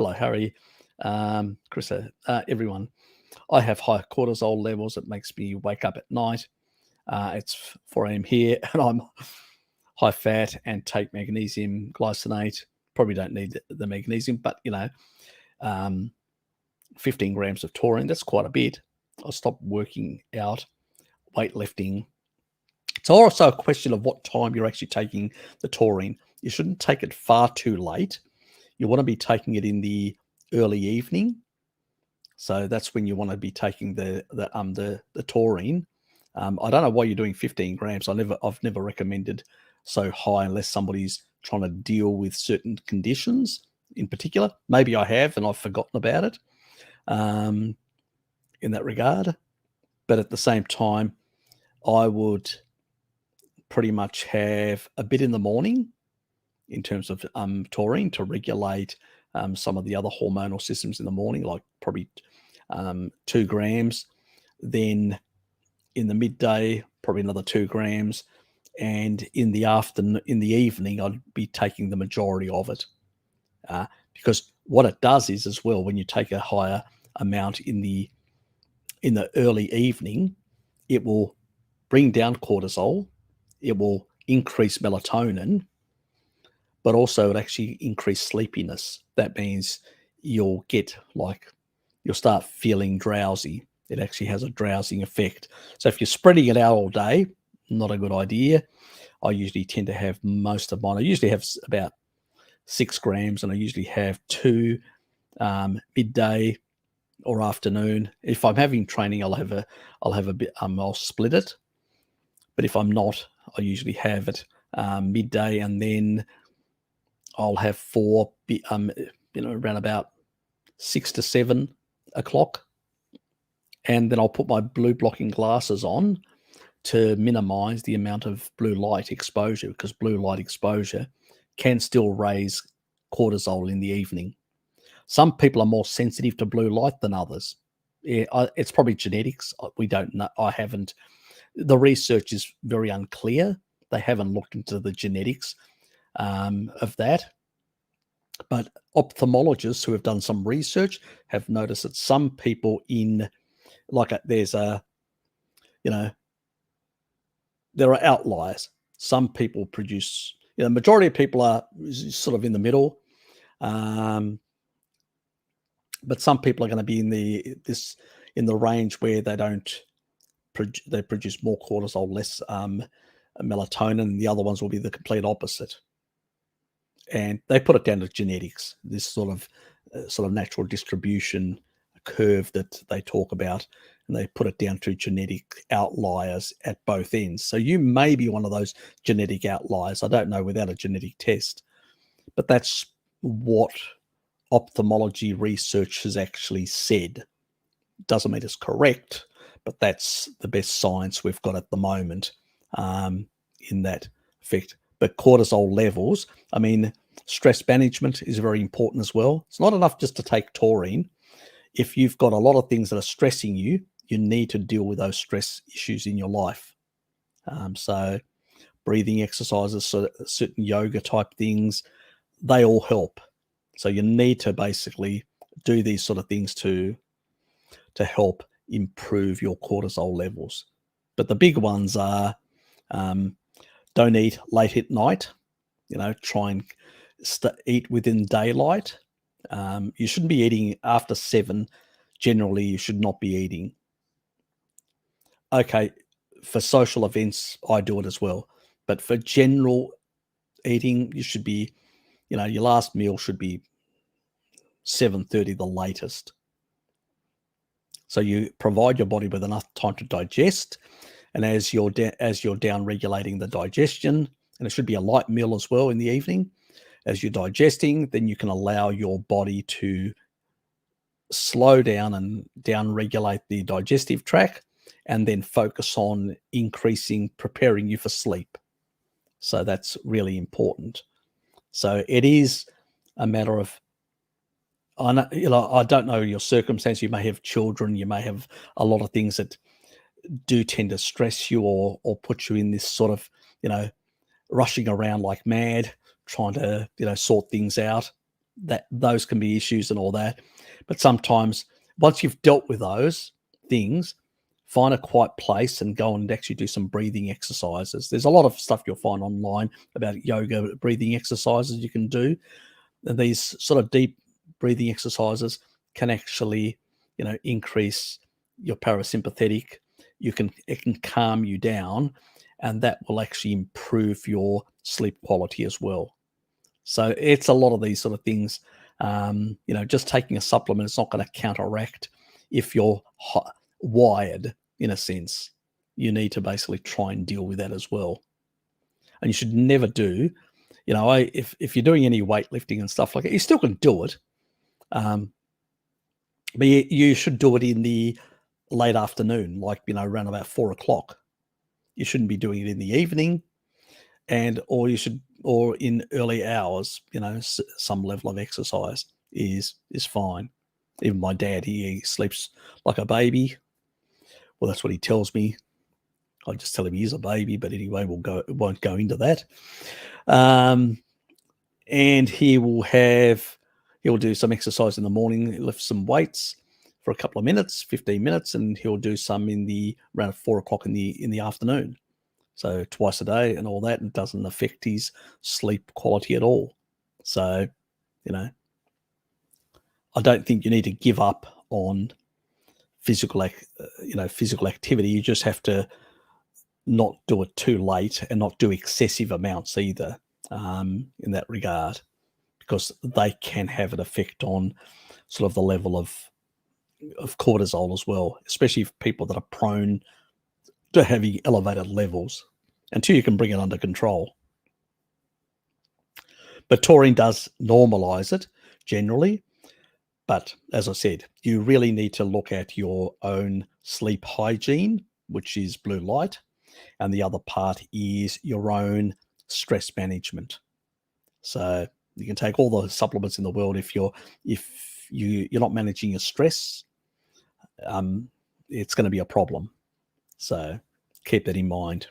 Hello, Harry, Chris, everyone. I have high cortisol levels. It makes me wake up at night. It's 4 a.m. here, and I'm high fat and take magnesium glycinate. Probably don't need the magnesium, but 15 grams of taurine, that's quite a bit. I'll stop working out, weightlifting. It's also a question of what time you're actually taking the taurine. You shouldn't take it far too late. You want to be taking it in the early evening. So that's when you want to be taking the taurine. I don't know why you're doing 15 grams. I've never recommended so high unless somebody's trying to deal with certain conditions in particular. Maybe I have and I've forgotten about it in that regard. But at the same time, I would pretty much have a bit in the morning in terms of taurine to regulate some of the other hormonal systems in the morning, like probably 2 grams. Then in the midday, probably another 2 grams. And in the evening, I'd be taking the majority of it. Because what it does is, as well, when you take a higher amount in the early evening, it will bring down cortisol, it will increase melatonin, but also it actually increase sleepiness. That means you'll start feeling drowsy. It actually has a drowsing effect. So if you're spreading it out all day, not a good idea. I usually tend to have most of mine. I usually have about 6 grams, and I usually have 2 midday or afternoon. If I'm having training, I'll have a bit. I'll split it. But if I'm not, I usually have it midday, and then I'll have 4, around about 6 to 7 o'clock, and then I'll put my blue blocking glasses on to minimize the amount of blue light exposure, because blue light exposure can still raise cortisol in the evening. Some people are more sensitive to blue light than others. Yeah, it's probably genetics. We don't know. The research is very unclear. They haven't looked into the genetics of that. But ophthalmologists who have done some research have noticed that some people there are outliers. Some people produce, the majority of people are sort of in the middle. But some people are going to be in the range where they produce more cortisol, less melatonin, and the other ones will be the complete opposite. And they put it down to genetics, this sort of natural distribution curve that they talk about, and they put it down to genetic outliers at both ends. So you may be one of those genetic outliers. I don't know without a genetic test, but that's what ophthalmology research has actually said. Doesn't mean it's correct, but that's the best science we've got at the moment in that effect. But cortisol levels, stress management is very important as well. It's not enough just to take taurine. If you've got a lot of things that are stressing you, you need to deal with those stress issues in your life. So breathing exercises, certain yoga type things, they all help. So you need to basically do these sort of things to help improve your cortisol levels. But the big ones are don't eat late at night. Try and eat within daylight. You shouldn't be eating after 7. Generally, you should not be eating. Okay, for social events, I do it as well. But for general eating, you should be, your last meal should be 7:30 the latest. So you provide your body with enough time to digest, and as you're down regulating the digestion, and it should be a light meal as well in the evening. As you're digesting, then you can allow your body to slow down and down regulate the digestive tract, and then focus on preparing you for sleep. So that's really important. So it is a matter of, I don't know your circumstance. You may have children. You may have a lot of things that do tend to stress you or put you in this sort of, rushing around like mad, trying to, sort things out. that those can be issues and all that. But sometimes once you've dealt with those things, find a quiet place and go and actually do some breathing exercises. There's a lot of stuff you'll find online about yoga breathing exercises you can do. And these sort of deep breathing exercises can actually, increase your parasympathetic. It can calm you down, and that will actually improve your sleep quality as well. So it's a lot of these sort of things. Just taking a supplement, it's not going to counteract if you're wired in a sense. You need to basically try and deal with that as well. And you should never do, if you're doing any weightlifting and stuff like that, you still can do it. But you should do it in the late afternoon, like, around about 4 o'clock. You shouldn't be doing it in the evening, or in early hours. Some level of exercise is fine. Even my dad, he sleeps like a baby. Well, that's what he tells me. I just tell him he's a baby, but anyway, won't go into that. And he'll do some exercise in the morning, lift some weights for a couple of minutes, 15 minutes, and he'll do some around 4 o'clock in the afternoon. So twice a day and all that, and it doesn't affect his sleep quality at all. So, I don't think you need to give up on physical activity. You just have to not do it too late and not do excessive amounts either, in that regard, because they can have an effect on sort of the level of cortisol as well, especially for people that are prone to having elevated levels, until you can bring it under control. But taurine does normalize it generally. But as I said, you really need to look at your own sleep hygiene, which is blue light, and the other part is your own stress management. So you can take all the supplements in the world. If you're not managing your stress, it's going to be a problem. So keep that in mind.